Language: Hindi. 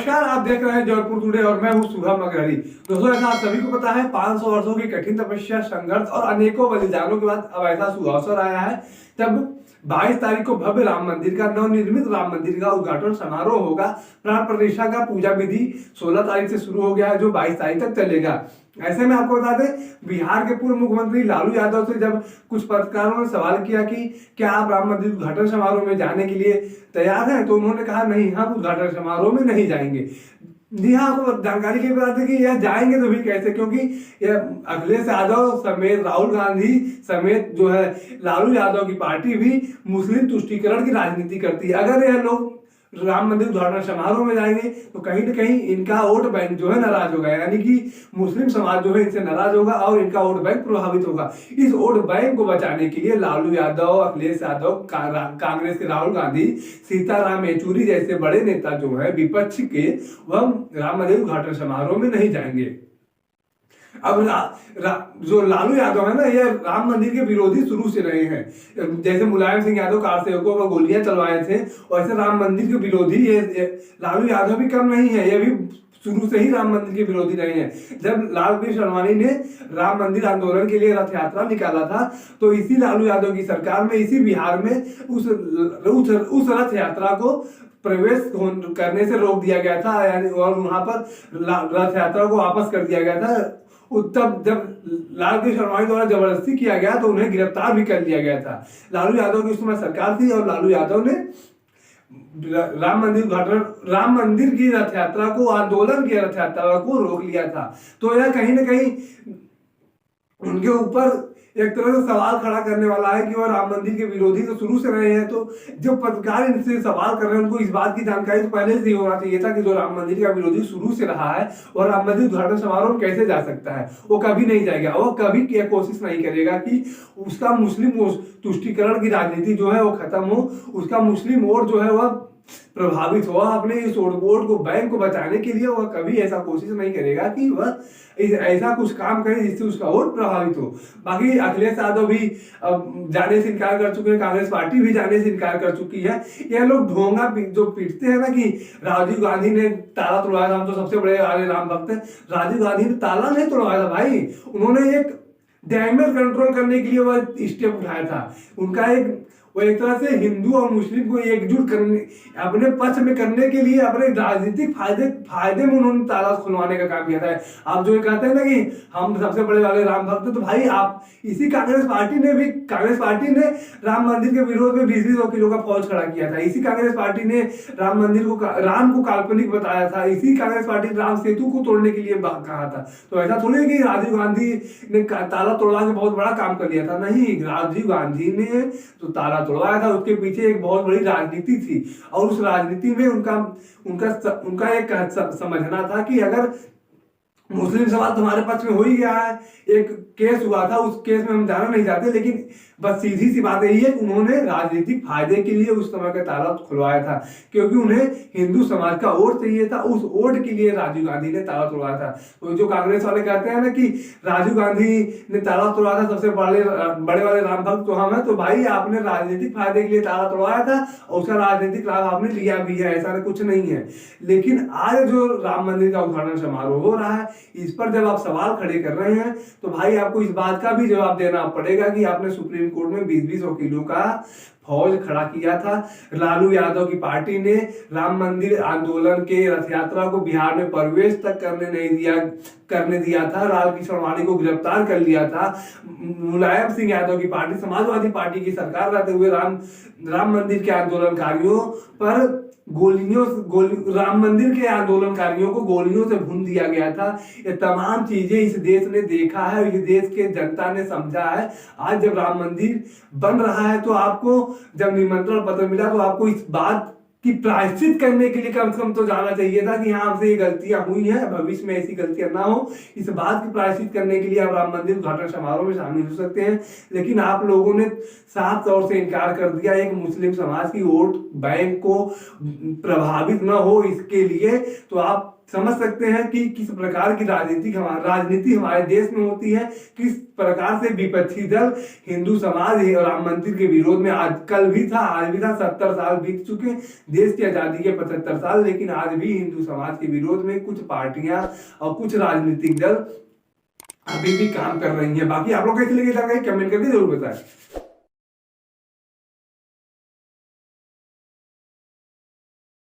नमस्कार, आप देख रहे हैं जयपुर टुडे और मैं हूं शुभम अग्रणी। दोस्तों, ऐसा आप सभी को पता है 500 वर्षों की कठिन तपस्या, संघर्ष और अनेकों बलिदानों के बाद अब ऐसा सुअवसर आया है तब 22 तारीख को भव्य राम मंदिर का, नवनिर्मित राम मंदिर का उद्घाटन समारोह होगा। प्राण प्रतिष्ठा का पूजा विधि 16 तारीख से शुरू हो गया है, जो 22 तारीख तक चलेगा। ऐसे में आपको बता दें, बिहार के पूर्व मुख्यमंत्री लालू यादव से जब कुछ पत्रकारों ने सवाल किया कि क्या आप राम मंदिर उद्घाटन समारोह में जाने के लिए तैयार हैं, तो उन्होंने कहा नहीं, हम उद्घाटन समारोह में नहीं जाएंगे। जी हाँ, आपको जानकारी के बता दें कि यह जाएंगे तो भी कैसे, क्योंकि यह अखिलेश यादव समेत राहुल गांधी समेत जो है लालू यादव की पार्टी भी मुस्लिम तुष्टीकरण की राजनीति करती है। अगर यह लोग राम मंदिर उद्घाटन समारोह में जाएंगे तो कहीं ना कहीं इनका वोट बैंक जो है नाराज होगा, यानी कि मुस्लिम समाज जो है इनसे नाराज होगा और इनका वोट बैंक प्रभावित होगा। इस वोट बैंक को बचाने के लिए लालू यादव, अखिलेश यादव, कांग्रेस के राहुल गांधी, सीताराम येचुरी जैसे बड़े नेता जो है विपक्ष के, वह राम मंदिर उद्घाटन समारोह में नहीं जाएंगे। अब जो लालू यादव है ना, ये राम मंदिर के विरोधी शुरू से रहे हैं। जैसे मुलायम सिंह यादव कार सेवकों पर गोलियां चलवाए थे, वैसे राम मंदिर के विरोधी ये लालू यादव भी कम नहीं है, ये भी शुरू से ही राम मंदिर के विरोधी रहे हैं। जब लालकृष्ण आडवाणी ने राम मंदिर आंदोलन के लिए रथ यात्रा निकाला था, तो इसी लालू यादव की सरकार में, इसी बिहार में उस रथ यात्रा को प्रवेश करने से रोक दिया गया था, यानी और वहां पर रथ यात्रा को वापस कर दिया गया था। तब जब लालकृष्ण आडवाणी द्वारा जबरदस्ती किया गया तो उन्हें गिरफ्तार भी कर लिया गया था। लालू यादव की उस समय सरकार थी और लालू यादव ने राम मंदिर की रथ यात्रा को, आंदोलन की रथ यात्रा को रोक लिया था। तो यह कहीं ना कहीं उनके ऊपर एक तरह से सवाल खड़ा करने वाला है कि वह राम मंदिर के विरोधी तो शुरू से रहे हैं। तो जो पत्रकार इनसे सवाल कर रहे हैं उनको इस बात की जानकारी तो पहले से ही होना चाहिए था कि जो राम मंदिर का विरोधी शुरू से रहा है और राम मंदिर उद्घाटन समारोह में कैसे जा सकता है। वो कभी नहीं जाएगा, वो कभी यह कोशिश नहीं करेगा कि उसका मुस्लिम तुष्टीकरण की राजनीति जो है वो खत्म हो, उसका मुस्लिम वोट जो है वह प्रभावित हुआ। अपने इस वोट को, बैंक को बचाने के लिए वह कभी ऐसा कोशिश नहीं करेगा कि वह ऐसा कुछ काम करे जिससे उसका वोट प्रभावित हो। बाकी अखिलेश यादव भी जाने से इनकार कर चुके हैं, कांग्रेस पार्टी भी जाने से इनकार कर चुकी है। यह लोग ढोंगा जो पीटते हैं ना कि राजीव गांधी ने ताला तोड़वाया था, हम तो सबसे बड़े राम भक्त हैं। राजीव गांधी ने ताला नहीं तोड़वाया था भाई, उन्होंने एक डैमेज कंट्रोल करने के लिए वह स्टेप उठाया था। उनका वो एक तरह से हिंदू और मुस्लिम को एकजुट करने, अपने पक्ष में करने के लिए, अपने राजनीतिक फायदे में उन्होंने ताला खुलवाने का काम किया था। आप जो कहते हैं ना कि हम सबसे बड़े वाले राम भक्त, तो भाई आप इसी कांग्रेस पार्टी ने राम मंदिर के विरोध में 20-20 वकीलों का फौज खड़ा किया था। इसी कांग्रेस पार्टी ने राम को काल्पनिक बताया था। इसी कांग्रेस पार्टी ने राम सेतु को तोड़ने के लिए कहा था। तो ऐसा थोड़ी कि राजीव गांधी ने ताला तोड़वा के बहुत बड़ा काम कर लिया था। नहीं, राजीव गांधी ने तो ताला तोड़वाया था, उसके पीछे एक बहुत बड़ी राजनीति थी और उस राजनीति में उनका एक समझना था कि अगर मुस्लिम समाज तुम्हारे पक्ष में हो ही गया है, एक केस हुआ था, उस केस में हम जाना नहीं चाहते, लेकिन बस सीधी सी बात यही है कि उन्होंने राजनीतिक फायदे के लिए उस समय का ताला खुलवाया था, क्योंकि उन्हें हिंदू समाज का वोट चाहिए था। उस वोट के लिए राजीव गांधी ने ताला तोड़वाया था। तो जो कांग्रेस वाले कहते हैं ना कि राजीव गांधी ने ताला तोड़वाया था, सबसे बड़े वाले राम भक्त तो हम है, तो भाई आपने राजनीतिक फायदे के लिए ताला तोड़वाया था और उसका राजनीतिक लाभ आपने लिया भी है, ऐसा कुछ नहीं है। लेकिन आज जो राम मंदिर का उद्घाटन समारोह हो रहा है, इस पर जब आप सवाल खड़े कर रहे हैं तो भाई आपको इस बात का भी जवाब देना पड़ेगा कि आपने सुप्रीम कोर्ट में 20-20 वकीलों का फौज खड़ा किया था। लालू यादव की पार्टी ने राम मंदिर आंदोलन के रथ यात्रा को बिहार में प्रवेश तक करने दिया था। लालकृष्ण आडवाणी को गिरफ्तार कर लिया था। मुलायम सिंह यादव की पार्टी, समाजवादी पार्टी की सरकार रहते हुए राम मंदिर के आंदोलनकारियों पर राम मंदिर के आंदोलनकारियों को गोलियों से भून दिया गया था। ये तमाम चीजें इस देश ने देखा है, इस देश के जनता ने समझा है। आज जब राम मंदिर बन रहा है तो आपको जब निमंत्रण पत्र मिला तो आपको इस बात कि प्रायश्चित करने के लिए कम से कम तो जाना चाहिए था कि हाँ, हमसे ये गलतियां हुई हैं, भविष्य में ऐसी गलतियां ना हो। इस बात की प्रायश्चित करने के लिए आप राम मंदिर उद्घाटन समारोह में शामिल हो सकते हैं, लेकिन आप लोगों ने साफ तौर से इनकार कर दिया। एक मुस्लिम समाज की वोट बैंक को प्रभावित ना हो इसके लिए तो आप समझ सकते हैं कि किस प्रकार की राजनीति हमारे देश में होती है, किस प्रकार से विपक्षी दल हिंदू समाज और राम मंदिर के विरोध में आज कल भी था, आज भी था। 70 साल बीत चुके देश की आजादी के 75 साल, लेकिन आज भी हिंदू समाज के विरोध में कुछ पार्टियां और कुछ राजनीतिक दल अभी भी काम कर रही हैं। बाकी आप लोग कैसे लगे जानकारी कमेंट करके जरूर बताएं।